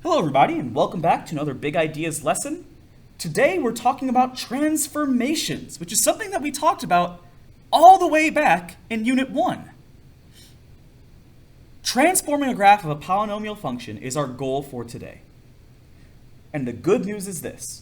Hello everybody and welcome back to another Big Ideas lesson. Today we're talking about transformations, which is something that we talked about all the way back in Unit 1. Transforming a graph of a polynomial function is our goal for today. And the good news is this: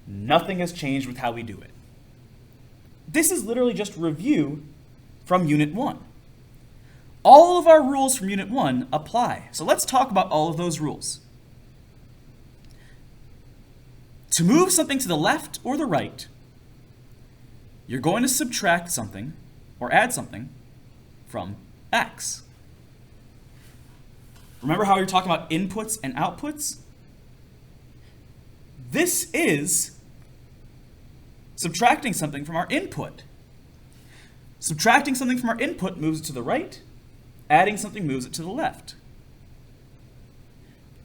nothing has changed with how we do it. This is literally just review from Unit 1. All of our rules from Unit 1 apply. So let's talk about all of those rules. To move something to the left or the right, you're going to subtract something or add something from x. Remember how you're talking about inputs and outputs? This is subtracting something from our input. Subtracting something from our input moves it to the right. Adding something moves it to the left.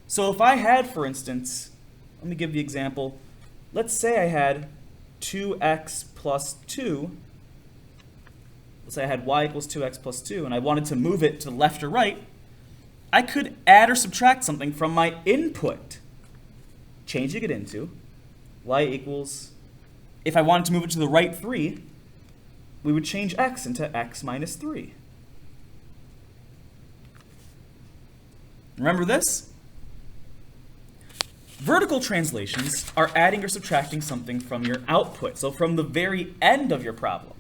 So if I had, for instance, let me give the example. Let's say I had 2x plus 2. Let's say I had y equals 2x plus 2, and I wanted to move it to the left or right. I could add or subtract something from my input, changing it into y equals, if I wanted to move it to the right 3, we would change x into x minus 3. Remember this? Vertical translations are adding or subtracting something from your output, so from the very end of your problem.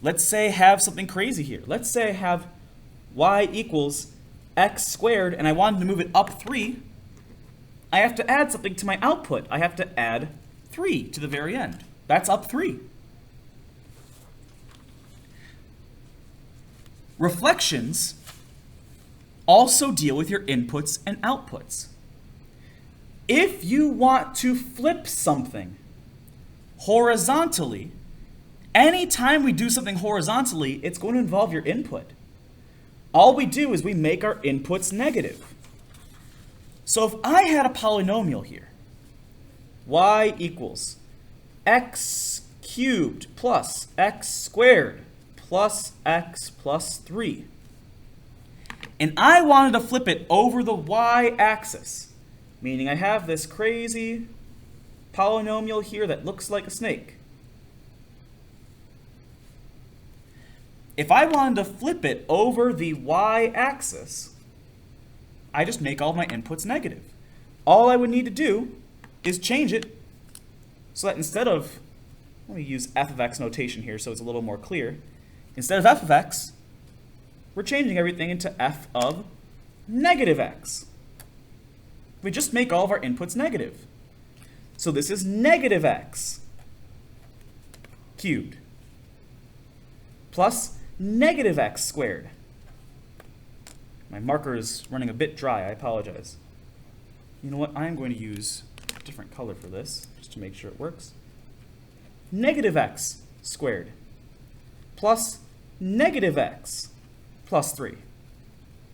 Let's say I have something crazy here. Let's say I have y equals x squared, and I wanted to move it up 3. I have to add something to my output. I have to add 3 to the very end. That's up 3. Reflections also deal with your inputs and outputs. If you want to flip something horizontally, anytime we do something horizontally, it's going to involve your input. All we do is we make our inputs negative. So if I had a polynomial here, y equals x cubed plus x squared plus x plus 3, and I wanted to flip it over the y-axis, meaning I have this crazy polynomial here that looks like a snake. If I wanted to flip it over the y-axis, I just make all my inputs negative. All I would need to do is change it so that instead of, let me use f of x notation here so it's a little more clear. Instead of f of x, we're changing everything into f of negative x. We just make all of our inputs negative. So this is negative x cubed plus negative x squared. My marker is running a bit dry, I apologize. You know what, I'm going to use a different color for this, just to make sure it works. Negative x squared plus negative x plus 3.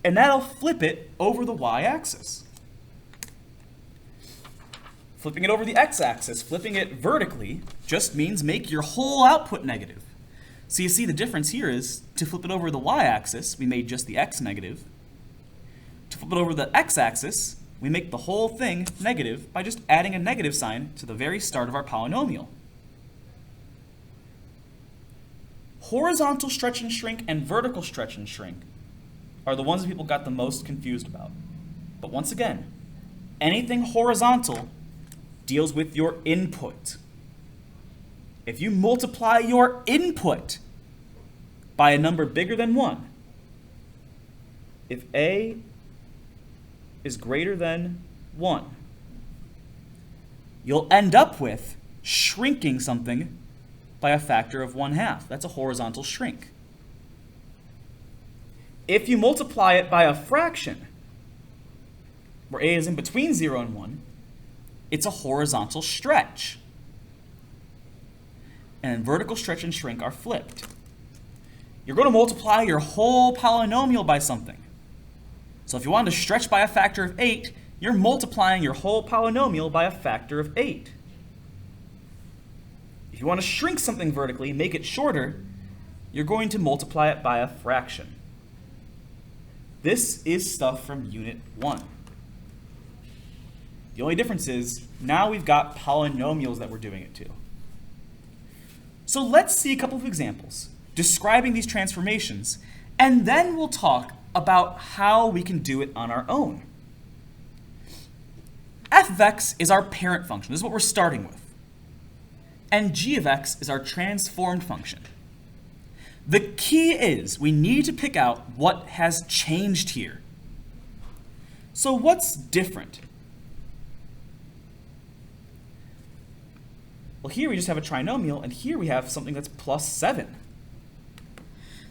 And that'll flip it over the y-axis. Flipping it over the x-axis, flipping it vertically, just means make your whole output negative. So you see the difference here is, to flip it over the y-axis, we made just the x negative. To flip it over the x-axis, we make the whole thing negative by just adding a negative sign to the very start of our polynomial. Horizontal stretch and shrink and vertical stretch and shrink are the ones that people got the most confused about. But once again, anything horizontal deals with your input. If you multiply your input by a number bigger than 1, if a is greater than 1, you'll end up with shrinking something by a factor of 1/2. That's a horizontal shrink. If you multiply it by a fraction, where a is in between 0 and 1, it's a horizontal stretch. And vertical stretch and shrink are flipped. You're going to multiply your whole polynomial by something. So if you wanted to stretch by a factor of 8, you're multiplying your whole polynomial by a factor of 8. If you want to shrink something vertically, make it shorter, you're going to multiply it by a fraction. This is stuff from Unit 1. The only difference is now we've got polynomials that we're doing it to. So let's see a couple of examples describing these transformations, and then we'll talk about how we can do it on our own. F of x is our parent function. This is what we're starting with. And g of x is our transformed function. The key is we need to pick out what has changed here. So what's different? Well, here we just have a trinomial, and here we have something that's plus 7.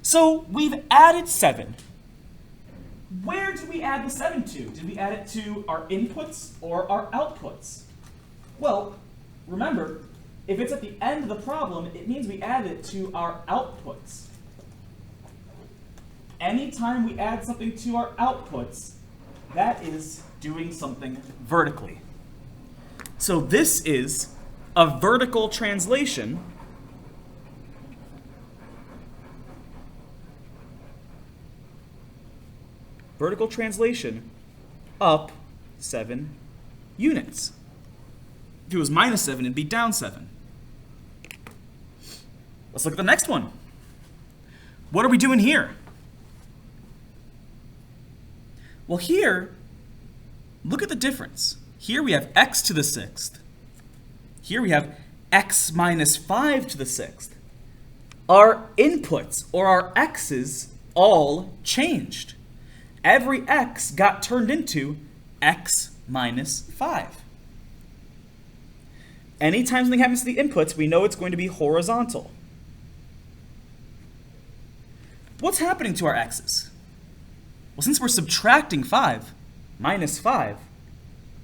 So we've added 7. Where did we add the 7 to? Did we add it to our inputs or our outputs? Well, remember, if it's at the end of the problem, it means we added it to our outputs. Anytime we add something to our outputs, that is doing something vertically. So this is a vertical translation up 7 units. If it was minus 7, it'd be down 7. Let's look at the next one. What are we doing here? Well, here, look at the difference. Here we have x to the 6th. Here we have x minus 5 to the 6th. Our inputs, or our x's, all changed. Every x got turned into x minus 5. Anytime something happens to the inputs, we know it's going to be horizontal. What's happening to our x's? Well, since we're subtracting 5 minus 5,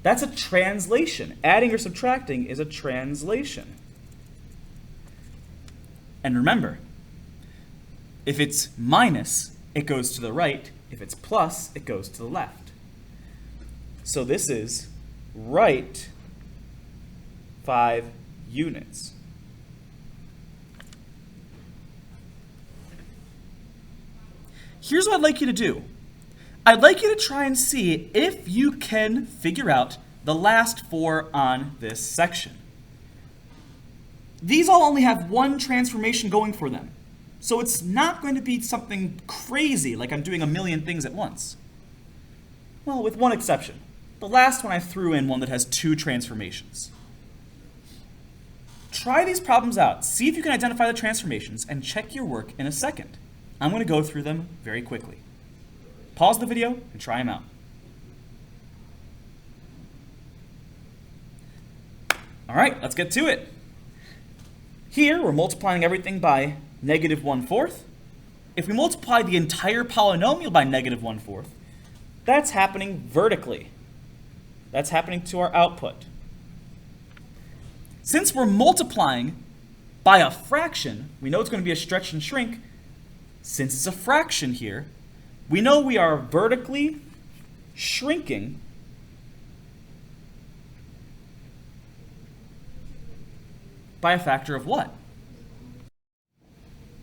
that's a translation. Adding or subtracting is a translation. And remember, if it's minus, it goes to the right. If it's plus, it goes to the left. So this is right 5 units. Here's what I'd like you to do. I'd like you to try and see if you can figure out the last 4 on this section. These all only have one transformation going for them. So it's not going to be something crazy like I'm doing a million things at once. Well, with one exception. The last one I threw in one that has 2 transformations. Try these problems out. See if you can identify the transformations and check your work in a second. I'm going to go through them very quickly. Pause the video and try them out. All right, let's get to it. Here, we're multiplying everything by negative 1/4. If we multiply the entire polynomial by negative 1/4, that's happening vertically. That's happening to our output. Since we're multiplying by a fraction, we know it's going to be a stretch and shrink. Since it's a fraction here, we know we are vertically shrinking by a factor of what?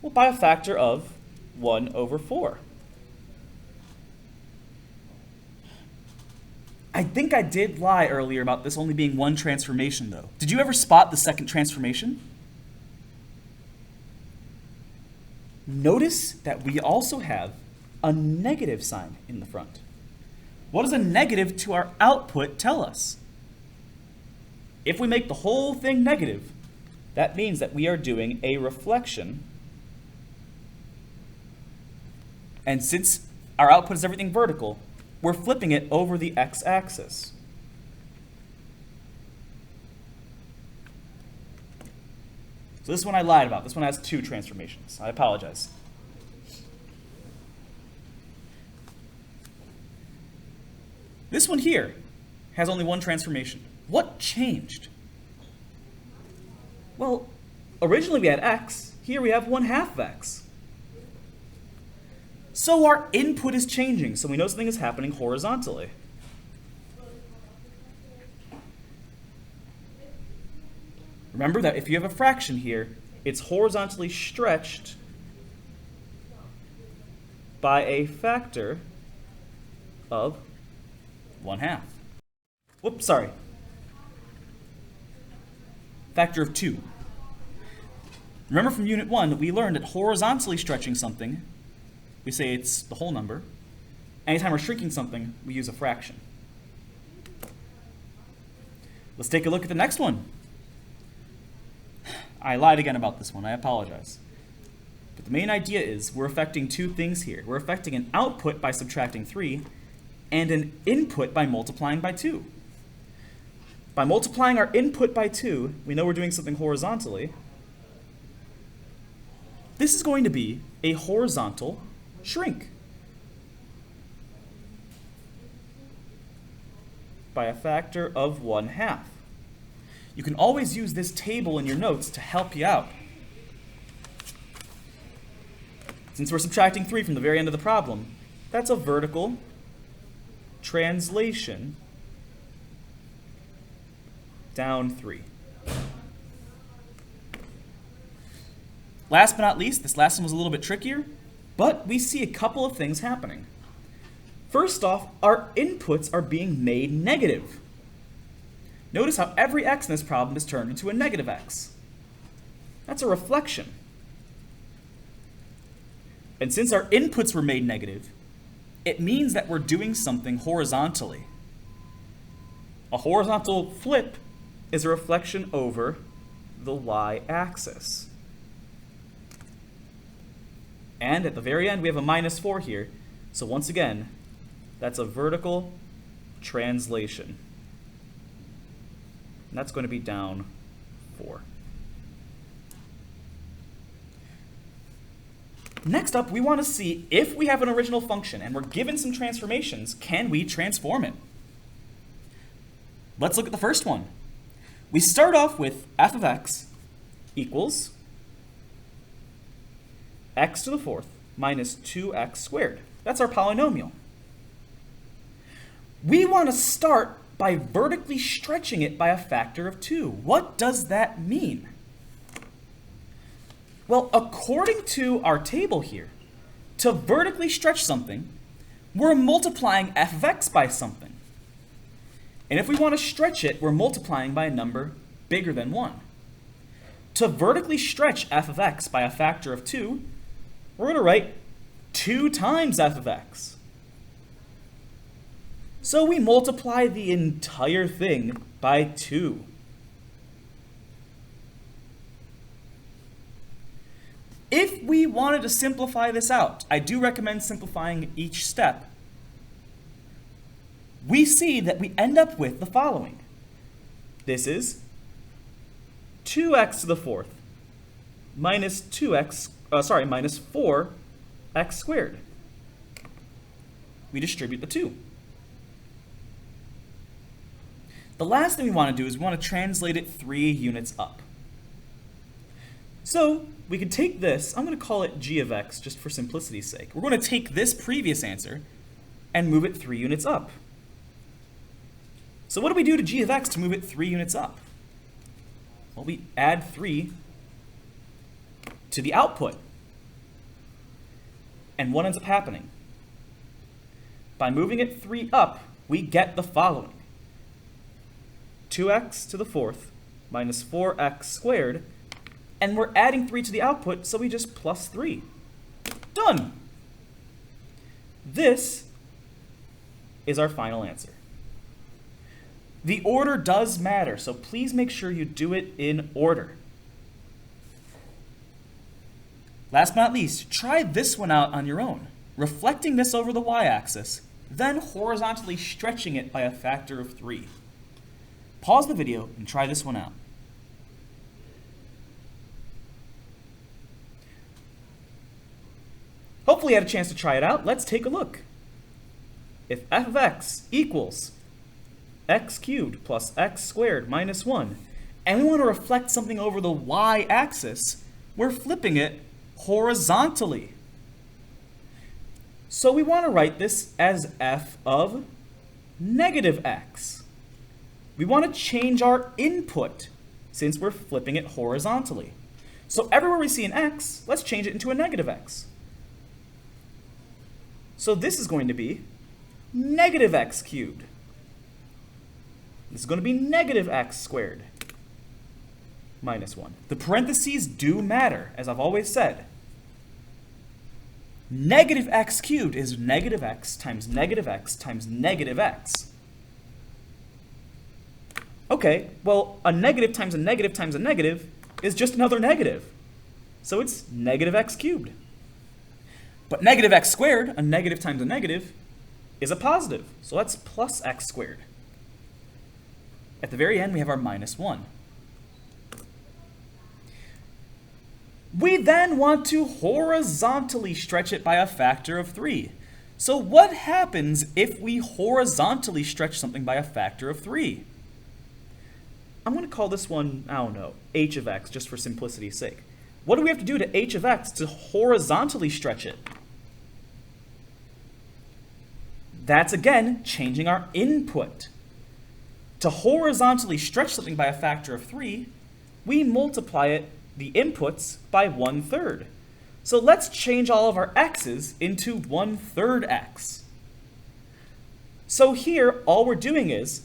Well, by a factor of 1/4. I think I did lie earlier about this only being one transformation, though. Did you ever spot the second transformation? Notice that we also have a negative sign in the front. What does a negative to our output tell us? If we make the whole thing negative, that means that we are doing a reflection. And since our output is everything vertical, we're flipping it over the x-axis. So this one I lied about. This one has 2 transformations. I apologize. This one here has only one transformation. What changed? Well, originally we had x. Here we have 1/2 of x. So our input is changing, so we know something is happening horizontally. Remember that if you have a fraction here, it's horizontally stretched by a factor of 1/2. Whoops, sorry. factor of 2. Remember from Unit 1 that we learned that horizontally stretching something, we say it's the whole number. Anytime we're shrinking something, we use a fraction. Let's take a look at the next one. I lied again about this one. I apologize. But the main idea is we're affecting two things here. We're affecting an output by subtracting 3 and an input by multiplying by 2. By multiplying our input by 2, we know we're doing something horizontally. This is going to be a horizontal shrink by a factor of 1/2. You can always use this table in your notes to help you out. Since we're subtracting 3 from the very end of the problem, that's a vertical translation down 3. Last but not least, this last one was a little bit trickier, but we see a couple of things happening. First off, our inputs are being made negative. Notice how every x in this problem is turned into a negative x. That's a reflection. And since our inputs were made negative, it means that we're doing something horizontally. A horizontal flip is a reflection over the y-axis. And at the very end, we have a -4 here. So once again, that's a vertical translation. And that's going to be down 4. Next up, we want to see if we have an original function and we're given some transformations, can we transform it? Let's look at the first one. We start off with f of x equals x to the 4th minus 2x squared. That's our polynomial. We want to start by vertically stretching it by a factor of 2. What does that mean? Well, according to our table here, to vertically stretch something, we're multiplying f of x by something. And if we want to stretch it, we're multiplying by a number bigger than 1. To vertically stretch f of x by a factor of 2, we're going to write 2 times f of x. So we multiply the entire thing by 2. If we wanted to simplify this out, I do recommend simplifying each step. We see that we end up with the following. This is 2x to the 4th minus minus 4x squared. We distribute the 2. The last thing we want to do is we want to translate it 3 units up. So we can take this, I'm going to call it g of x just for simplicity's sake. We're going to take this previous answer and move it 3 units up. So what do we do to g of x to move it 3 units up? Well, we add 3 to the output. And what ends up happening? By moving it 3 up, we get the following. 2x to the 4th minus 4x squared, and we're adding 3 to the output, so we just plus 3. Done! This is our final answer. The order does matter, so please make sure you do it in order. Last but not least, try this one out on your own, reflecting this over the y-axis, then horizontally stretching it by a factor of 3. Pause the video and try this one out. Hopefully you had a chance to try it out. Let's take a look. If f of x equals x cubed plus x squared minus 1, and we want to reflect something over the y-axis, we're flipping it horizontally. So we want to write this as f of negative x. We want to change our input since we're flipping it horizontally. So everywhere we see an x, let's change it into a negative x. So this is going to be negative x cubed. This is going to be negative x squared. minus 1. The parentheses do matter, as I've always said. Negative x cubed is negative x times negative x times negative x. Okay, well, a negative times a negative times a negative is just another negative. So it's negative x cubed. But negative x squared, a negative times a negative, is a positive. So that's plus x squared. At the very end, we have our minus 1. We then want to horizontally stretch it by a factor of 3. So what happens if we horizontally stretch something by a factor of 3? I'm going to call this one, I don't know, h of x, just for simplicity's sake. What do we have to do to h of x to horizontally stretch it? That's, again, changing our input. To horizontally stretch something by a factor of 3, we multiply it, the inputs, by 1/3. So let's change all of our x's into 1/3 x. So here, all we're doing is,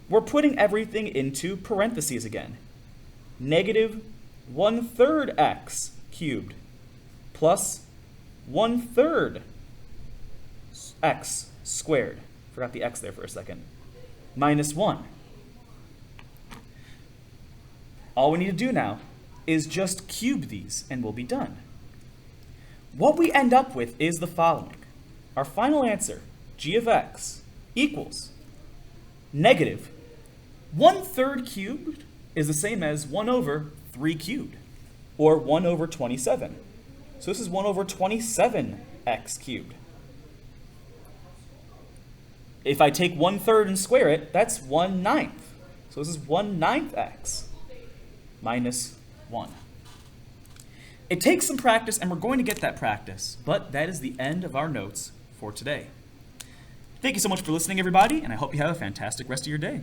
we're putting everything into parentheses again. Negative 1/3 x cubed plus 1/3 x squared. Forgot the x there for a second. Minus 1. All we need to do now is just cube these, and we'll be done. What we end up with is the following. Our final answer, g of x, equals negative 1/3 cubed is the same as 1/3 cubed, or 1/27. So this is 1/27x cubed. If I take 1/3 and square it, that's 1/9. So this is 1/9 x minus 1. It takes some practice, and we're going to get that practice, but that is the end of our notes for today. Thank you so much for listening, everybody, and I hope you have a fantastic rest of your day.